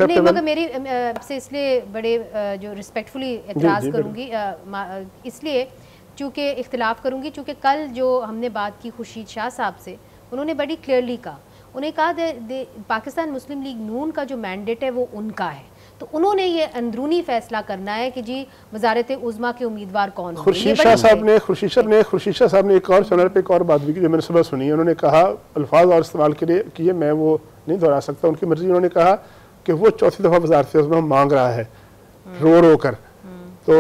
नहीं, मगर मेरी आपसे इसलिए बड़े जो रिस्पेक्टफुली एतराज़ करूँगी, इसलिए चूँकि इख्तिलाफ़ करूँगी, चूँकि कल जो हमने बात की खुर्शीद शाह साहब से, उन्होंने बड़ी क्लियरली कहा, उन्हें कहा पाकिस्तान मुस्लिम लीग नून का जो मैंडेट है वो उनका है, तो उन्होंने ये अंदरूनी फैसला करना है कि जी वजारत उज़्मा के उम्मीदवार कौन होंगे। खुर्शीद शाह साहब ने एक और चैनल पे एक और बात भी की जो मैंने सुबह सुनी है। उन्होंने कहा, अल्फाज और इस्तेमाल किए, मैं वो नहीं दोहरा सकता, उनकी मर्जी। उन्होंने कहा कि वो चौथी दफ़ा वजारत उज़्मा मांग रहा है रो रो कर, तो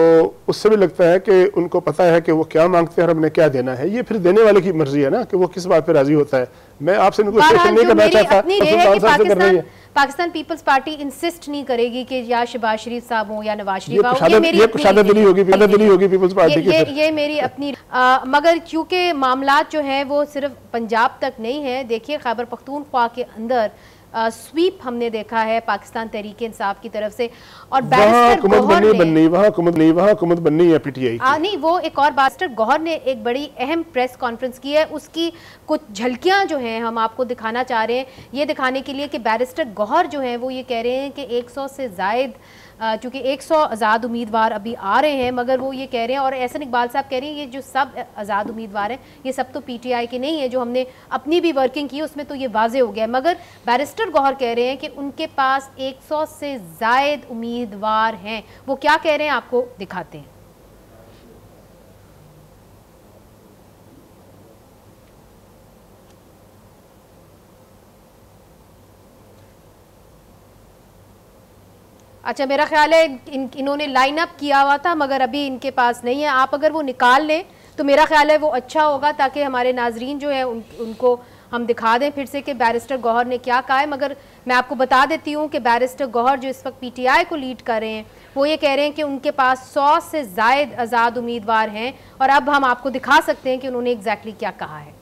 उससे भी लगता है कि उनको पता है कि वो क्या मांगते हैं और हमने क्या देना है। ये फिर देने वाले की मर्जी है ना कि वो किस बात पे राजी होता है। मैं आपसे नेगोशिएशन नहीं करना चाहता। पाकिस्तान पीपल्स पार्टी इंसिस्ट नहीं करेगी कि या शहबाज शरीफ साहब हो या नवाज शरीफ हो, ये कुशादतदिली होगी पीपल्स पार्टी की। ये मेरी अपनी मगर क्योंकि मामलात जो हैं वो सिर्फ पंजाब तक नहीं है। देखिए खैबर पख्तूनख्वा के अंदर स्वीप हमने देखा है पाकिस्तान तहरीक इंसाफ की तरफ से, और बैरिस्टर गौहर ने वहाँ हुकूमत बननी है पीटीआई नहीं, वो एक और बैरिस्टर गौहर ने एक बड़ी अहम प्रेस कॉन्फ्रेंस की है। उसकी कुछ झलकियां जो हैं हम आपको दिखाना चाह रहे हैं, ये दिखाने के लिए कि बैरिस्टर गौहर जो हैं वो ये कह रहे हैं कि 100 से ज़ायद, चूँकि 100 आज़ाद उम्मीदवार अभी आ रहे हैं, मगर वो ये कह रहे हैं, और एहसन इकबाल साहब कह रहे हैं ये जो सब आज़ाद उम्मीदवार हैं ये सब तो पीटीआई के नहीं है। जो हमने अपनी भी वर्किंग की उसमें तो ये वाजे हो गया, मगर बैरिस्टर गौहर कह रहे हैं कि उनके पास 100 से ज़ायद उम्मीदवार हैं। वो क्या कह रहे हैं आपको दिखाते हैं। अच्छा, मेरा ख्याल है इन्होंने लाइन अप किया हुआ था मगर अभी इनके पास नहीं है। आप अगर वो निकाल लें तो मेरा ख्याल है वो अच्छा होगा, ताकि हमारे नाजरीन जो है उनको हम दिखा दें फिर से कि बैरिस्टर गौहर ने क्या कहा है। मगर मैं आपको बता देती हूँ कि बैरिस्टर गौहर जो इस वक्त पीटीआई को लीड कर रहे हैं वो ये कह रहे हैं कि उनके पास 100 से ज़ायद आज़ाद उम्मीदवार हैं, और अब हम आपको दिखा सकते हैं कि उन्होंने एग्जैक्टली क्या कहा है।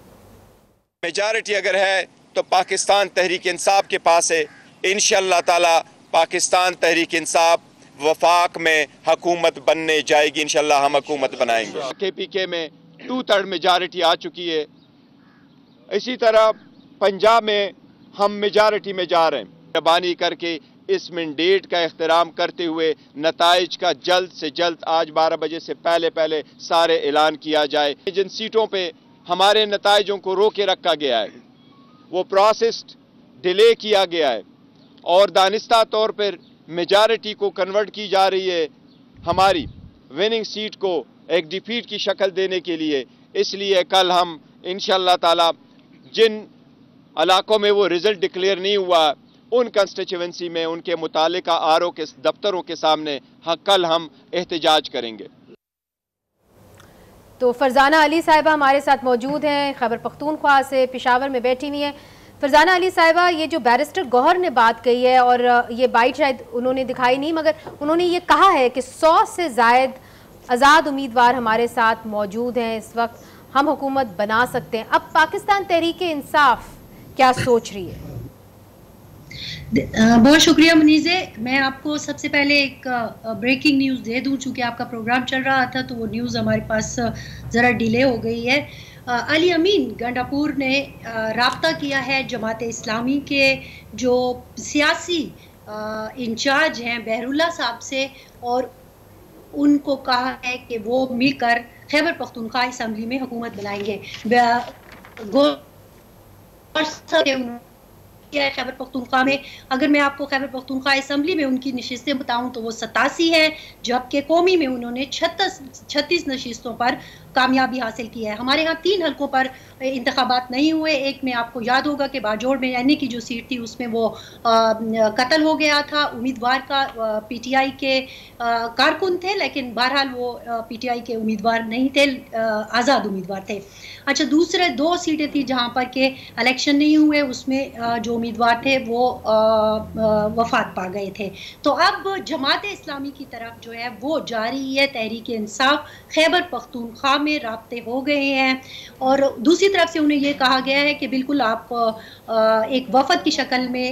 मेजॉरिटी अगर है तो पाकिस्तान तहरीक इंसाफ के पास है। इंशाअल्लाह ताला पाकिस्तान तहरीक इंसाफ वफाक में हुकूमत बनने जाएगी। इंशाअल्लाह हम हुकूमत बनाएंगे। KPK में 2/3 मेजॉरिटी आ चुकी है। इसी तरह पंजाब में हम मेजॉरिटी में जा रहे हैं। मेहरबानी करके इस मैंडेट का एहतराम करते हुए नताइज का जल्द से जल्द आज 12 बजे से पहले सारे ऐलान किया जाए। जिन सीटों पे हमारे नताइजों को रोके रखा गया है वो प्रोसेस डिले किया गया है और दानिस्ता तौर पर मेजॉरिटी को कन्वर्ट की जा रही है हमारी विनिंग सीट को एक डिफीट की शक्ल देने के लिए। इसलिए कल हम इंशाअल्लाह ताला जिन इलाकों में वो रिजल्ट डिक्लेयर नहीं हुआ उन कंस्टिट्यूएंसी में उनके मुतालिका आरओ के दफ्तरों के सामने कल हम एहतजाज करेंगे। तो फरजाना अली साहिबा हमारे साथ मौजूद हैं, खैबर पख्तूनख्वा से पेशावर में बैठी हुई हैं। फरजाना अली साहिबा, ये जो बैरिस्टर गौहर ने बात कही है और ये बाइट शायद उन्होंने दिखाई नहीं, मगर उन्होंने ये कहा है कि 100 से ज़ायद आज़ाद उम्मीदवार हमारे साथ मौजूद हैं, इस वक्त हम हुकूमत बना सकते हैं। अब पाकिस्तान तहरीक इंसाफ क्या सोच रही है? बहुत शुक्रिया मुनीज़े। मैं आपको सबसे पहले एक ब्रेकिंग न्यूज़ दे दूं, चूँकि आपका प्रोग्राम चल रहा था तो वो न्यूज़ हमारे पास ज़रा डिले हो गई है। अली अमीन गंडापुर ने राब्ता किया है जमात इस्लामी के जो सियासी इंचार्ज हैं बहरुल्ला साहब से, और उनको कहा है कि वो मिलकर खैबर पख्तूनख्वा असम्बली में हुकूमत बनाएंगे। खैबर पख्तूनख्वा में, अगर मैं आपको खैबर पख्तूनख्वा असम्बली में उनकी नशिस्तें बताऊं तो वो 87 हैं, जबकि कौमी में उन्होंने 36 नशिस्तों पर कामयाबी हासिल की है। हमारे यहाँ 3 हलकों पर इंतखाबात नहीं हुए। एक में आपको याद होगा कि बाजोड़ में यानी की जो सीट थी उसमें वो कत्ल हो गया था उम्मीदवार का। पीटीआई के कारकुन थे, लेकिन बहरहाल वो पीटीआई के उम्मीदवार नहीं थे, आज़ाद उम्मीदवार थे। अच्छा, दूसरे 2 सीटें थी जहाँ पर के इलेक्शन नहीं हुए, उसमें जो उम्मीदवार थे वो वफात पा गए थे। तो अब जमात इस्लामी की तरफ जो है वो जारी है तहरीक इंसाफ, खैबर पख्तूनख्वा में राब्ते हो गए हैं, और दूसरी तरफ से उन्हें ये कहा गया है कि बिल्कुल आप एक वफद की शक्ल में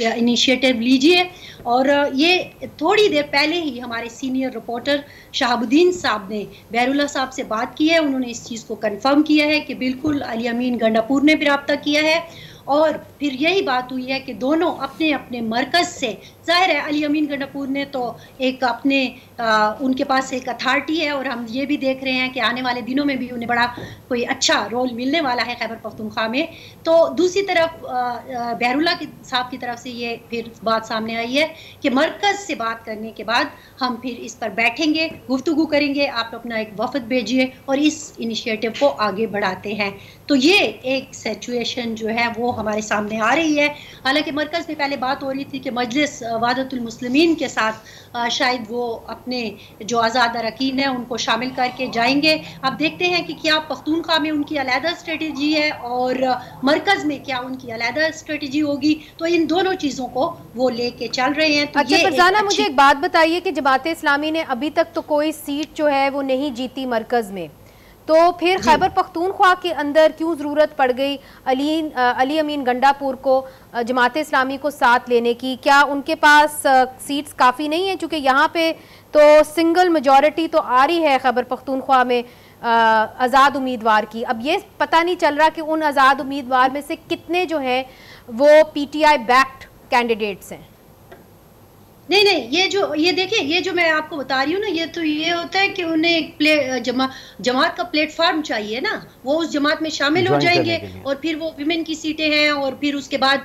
इनिशिएटिव लीजिए। और ये थोड़ी देर पहले ही हमारे सीनियर रिपोर्टर शहाबुद्दीन साहब ने बहरुल्ला साहब से बात की है, उन्होंने इस चीज़ को कंफर्म किया है कि बिल्कुल अली अमीन गंडापुर ने भी राब्ता किया है और फिर यही बात हुई है कि दोनों अपने अपने मरकज़ से, ज़ाहिर है अली अमीन गंडापुर ने तो एक अपने उनके पास एक अथॉरिटी है, और हम ये भी देख रहे हैं कि आने वाले दिनों में भी उन्हें बड़ा कोई अच्छा रोल मिलने वाला है खैबर पख्तूनख्वा में। तो दूसरी तरफ बहरुल्ला साहब की तरफ से ये फिर बात सामने आई है कि मरकज़ से बात करने के बाद हम फिर इस पर बैठेंगे, गुफ्तगू करेंगे, आप अपना एक वफद भेजिए और इस इनिशिएटिव को आगे बढ़ाते हैं। तो ये एक सिचुएशन जो है वो हमारे सामने आ रही है। हालांकि मरकज़ में पहले बात हो रही थी कि मजलिस वादतुल मुस्लिमीन के साथ शायद वो अपने जो आज़ाद अरकान हैं उनको शामिल करके जाएंगे। अब देखते हैं कि क्या पख्तूनख्वा में उनकी अलहदा स्ट्रेटजी है और मरकज़ में क्या उनकी अलहदा स्ट्रेटजी होगी। तो इन दोनों चीज़ों को वो लेके चल रहे हैं। तो अच्छा फरजाना, मुझे एक बात बताइए कि जमात इस्लामी ने अभी तक तो कोई सीट जो है वो नहीं जीती मरकज़ में, तो फिर खैबर पख्तूनख्वा के अंदर क्यों ज़रूरत पड़ गई अली अमीन गंडापुर को जमात इस्लामी को साथ लेने की? क्या उनके पास सीट्स काफ़ी नहीं है? चूँकि यहाँ पे तो सिंगल मेजॉरिटी तो आ रही है खैबर पख्तूनख्वा में आज़ाद उम्मीदवार की। अब ये पता नहीं चल रहा कि उन आज़ाद उम्मीदवार में से कितने जो हैं वो PTI बैक्ड कैंडिडेट्स हैं। नहीं, ये देखिए, ये जो मैं आपको बता रही हूँ ना, ये तो ये होता है कि उन्हें एक जमात का प्लेटफॉर्म चाहिए ना, वो उस जमात में शामिल हो जाएंगे और फिर वो विमेन की सीटें हैं और फिर उसके बाद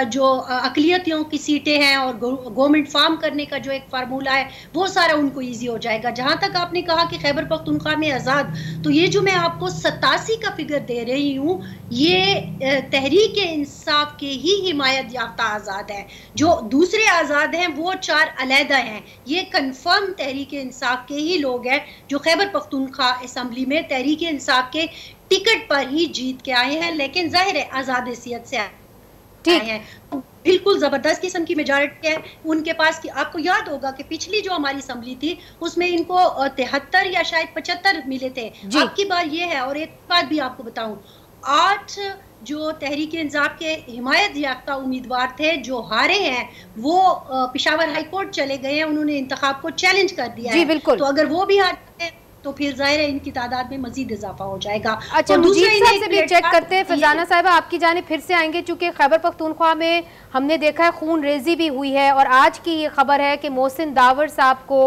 जो अकलियतियों की सीटें हैं और गवर्नमेंट फार्म करने का जो एक फार्मूला है वो सारा उनको ईजी हो जाएगा। जहाँ तक आपने कहा कि खैबर पख्तूनख्वा में आज़ाद, तो ये जो मैं आपको 87 का फिगर दे रही हूँ, ये तहरीक इंसाफ के ही हिमायत याफ्ता आज़ाद है। जो दूसरे आज़ाद हैं वो 4 अलहदा हैं। ये कंफर्म तहरीक इंसाफ के ही लोग हैं जो खैबर पख्तूनख्वा असेंबली में तहरीक इंसाफ के टिकट पर ही जीत के आए हैं, लेकिन जाहिर है आज़ाद हैसियत से आए हैं। तो बिल्कुल जबरदस्त किस्म की मेजॉरिटी है उनके पास। कि आपको याद होगा कि पिछली जो हमारी असेंबली थी उसमें इनको 73 या शायद 75 मिले थे। आपकी बात ये है, और एक बात भी आपको बताऊं, 8 जो तहरीक इंसाफ के हिमायत याफ्ता उम्मीदवार थे जो हारे हैं वो पेशावर हाई कोर्ट चले गए हैं, उन्होंने इंतखाब को चैलेंज कर दिया है। बिल्कुल। तो अगर वो भी हारते हैं तो फिर जाहिर है इनकी तादाद में मजीद इजाफा हो जाएगा। अच्छा, मुजीब साहब से भी चेक करते हैं। फरजाना साहिबा आपकी जानिब फिर से आएंगे, चूंकि खैबर पख्तूनख्वा में हमने देखा है खून रेजी भी हुई है और आज की ये खबर है कि मोहसिन दावर साहब को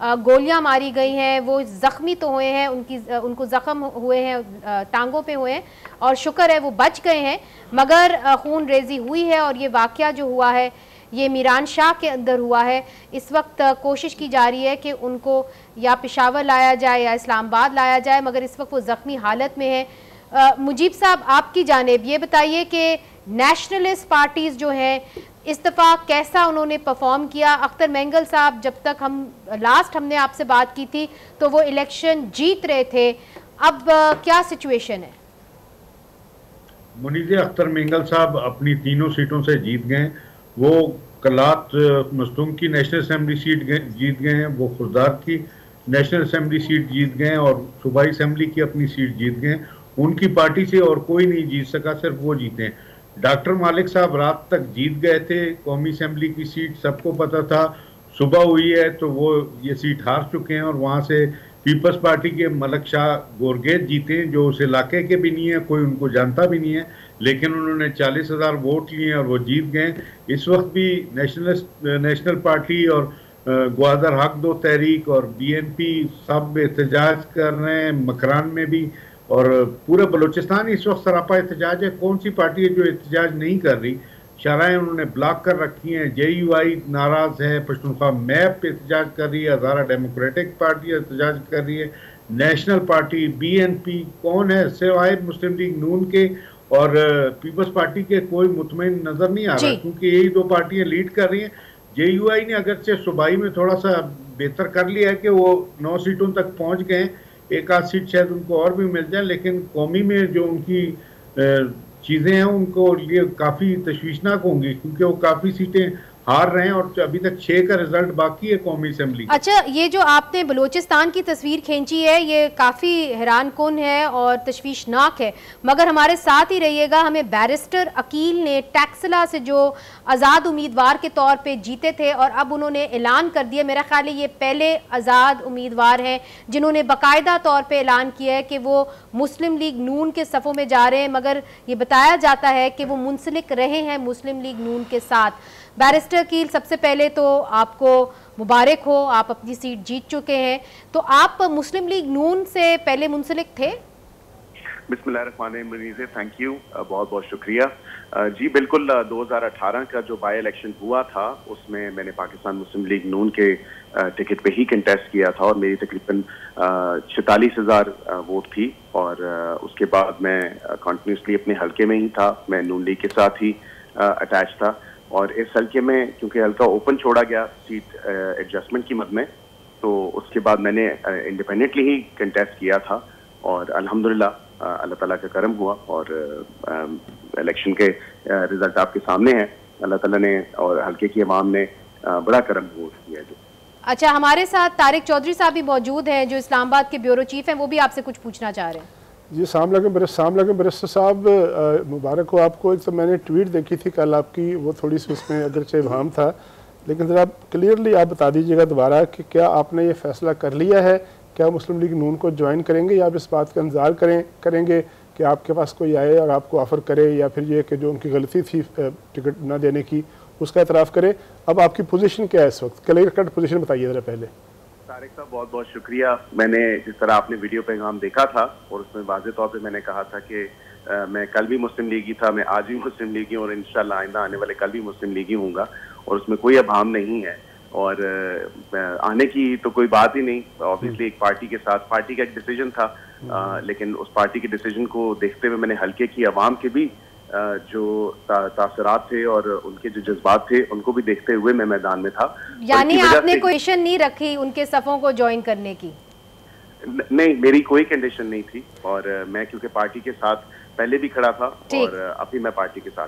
गोलियां मारी गई हैं, वो ज़ख्मी तो हुए हैं, उनको ज़ख्म हुए हैं, टांगों पे हुए हैं और शुक्र है वो बच गए हैं, मगर खून रेजी हुई है। और ये वाक़या जो हुआ है ये मीरान शाह के अंदर हुआ है। इस वक्त कोशिश की जा रही है कि उनको या पेशावर लाया जाए या इस्लामाबाद लाया जाए, मगर इस वक्त वो ज़ख्मी हालत में है। मुजीब साहब आपकी जानिब ये बताइए कि नेशनलिस्ट पार्टीज़ जो हैं इस दफ़ा कैसा उन्होंने परफॉर्म किया? अख्तर मेंगल साहब, जब तक हमने आपसे बात की थी तो वो इलेक्शन जीत रहे थे, अब क्या सिचुएशन है? मुनीज़ अख्तर मेंगल साहब अपनी तीनों सीटों से जीत गए। वो कलात मस्तूम की नेशनल असेंबली सीट जीत गए हैं, वो खुर्दार की नेशनल असेंबली सीट जीत गए और सूबाई असेंबली की अपनी सीट जीत गए। उनकी पार्टी से और कोई नहीं जीत सका, सिर्फ वो जीते हैं। डॉक्टर मालिक साहब रात तक जीत गए थे, कौमी असेंबली की सीट सबको पता था, सुबह हुई है तो वो ये सीट हार चुके हैं और वहाँ से पीपल्स पार्टी के मलक शाह गोरगेज जीते हैं जो उस इलाके के भी नहीं है, कोई उनको जानता भी नहीं है, लेकिन उन्होंने 40,000 वोट लिए और वो जीत गए। इस वक्त भी नेशनल पार्टी और ग्वादर हक दो तहरीक और BNP सब एहतजाज कर रहे हैं, मकरान में भी और पूरे बलूचिस्तान इस वक्त सरापा एहतजाज है। कौन सी पार्टी है जो एहतजाज नहीं कर रही? शराएँ उन्होंने ब्लॉक कर रखी हैं, JUI नाराज़ है, पश्तूनख्वा मैप पे एहतजाज कर रही है, हज़ारा डेमोक्रेटिक पार्टी एहतजाज कर रही है, नेशनल पार्टी BNP कौन है सिवाय मुस्लिम लीग नून के और पीपल्स पार्टी के कोई मुतमईन नजर नहीं आ रहा, क्योंकि यही दो पार्टियां लीड कर रही हैं। JUI ने अगरचे सूबाई में थोड़ा सा बेहतर कर लिया है कि वो 9 सीटों तक पहुंच गए, एक आध सीट शायद उनको और भी मिल जाए, लेकिन कौमी में जो उनकी चीज़ें हैं उनको लिए काफ़ी तशवीशनाक होंगी, क्योंकि वो काफ़ी सीटें हार रहे हैं और अभी तक 6 का रिजल्ट बाकी है कौमी असेंबली। अच्छा, ये जो आपने बलूचिस्तान की तस्वीर खींची है ये काफ़ी हैरानकुन है और तशवीशनाक है, मगर हमारे साथ ही रहिएगा। हमें बैरिस्टर अकील ने टैक्सला से जो आज़ाद उम्मीदवार के तौर पे जीते थे और अब उन्होंने ऐलान कर दिया, मेरा ख्याल है ये पहले आज़ाद उम्मीदवार हैं जिन्होंने बाकायदा तौर पे ऐलान किया है कि वो मुस्लिम लीग नून के सफ़ों में जा रहे हैं, मगर ये बताया जाता है कि वो मुंसलिक रहे हैं मुस्लिम लीग नून के साथ। बैरिस्टर अकील, सबसे पहले तो आपको मुबारक हो, आप अपनी सीट जीत चुके हैं। तो आप मुस्लिम लीग नून से पहले मुंसलिक थे? बिस्मिल्लाहिर्रहमानिर्रहीम, थैंक यू, बहुत बहुत शुक्रिया। जी बिल्कुल, 2018 का जो बाई इलेक्शन हुआ था उसमें मैंने पाकिस्तान मुस्लिम लीग नून के टिकट पे ही कंटेस्ट किया था और मेरी तकरीबन 46,000 वोट थी और उसके बाद मैं कंटिन्यूसली अपने हल्के में ही था, मैं नून लीग के साथ ही अटैच था और इस हल्के में क्योंकि हल्का ओपन छोड़ा गया सीट एडजस्टमेंट की मद में, तो उसके बाद मैंने इंडिपेंडेंटली ही कंटेस्ट किया था और अल्हम्दुलिल्लाह अल्लाह ताला का करम हुआ और इलेक्शन के रिजल्ट आपके सामने हैं। अल्लाह ताला ने और हल्के की अवाम ने बड़ा करम किया है। अच्छा, हमारे साथ तारिक चौधरी साहब भी मौजूद हैं जो इस्लामाबाद के ब्यूरो चीफ हैं, वो भी आपसे कुछ पूछना चाह रहे हैं। जी सामने बैरिस्टर साहब, मुबारक हो आपको। एक तो मैंने ट्वीट देखी थी कल आपकी, वो थोड़ी सी उसमें अगरचे इब्हाम था, लेकिन ज़रा क्लियरली आप बता दीजिएगा दोबारा कि क्या आपने ये फैसला कर लिया है, क्या मुस्लिम लीग नून को ज्वाइन करेंगे या आप इस बात का इंतज़ार करेंगे कि आपके पास कोई आए और आपको ऑफ़र करे, या फिर ये कि जो उनकी गलती थी टिकट ना देने की उसका एतराफ़ करे? अब आपकी पोजीशन क्या है इस वक्त? क्लियर कट पोजीशन बताइए ज़रा पहले। तारिक साहब, बहुत बहुत शुक्रिया। मैंने जिस तरह आपने वीडियो पैगाम देखा था और उसमें वाज़े तौर पे मैंने कहा था कि मैं कल भी मुस्लिम लीगी था, मैं आज भी मुस्लिम लीगी और इंशाल्लाह आइंदा आने वाले कल भी मुस्लिम लीगी हूँगा और उसमें कोई अभाम नहीं है और आने की तो कोई बात ही नहीं। ऑब्वियसली एक पार्टी के साथ, पार्टी का एक डिसीजन था, लेकिन उस पार्टी के डिसीजन को देखते हुए मैंने हल्के की आवाम के भी जो तासरात थे और उनके जो जज्बात थे उनको भी देखते हुए मैं मैदान में था। यानी आपने कोई कंडीशन नहीं रखी उनके सफ़ों को ज्वाइन करने की? नहीं, मेरी कोई कंडीशन नहीं थी और मैं क्योंकि पार्टी के साथ पहले भी खड़ा था और अभी मैं पार्टी के साथ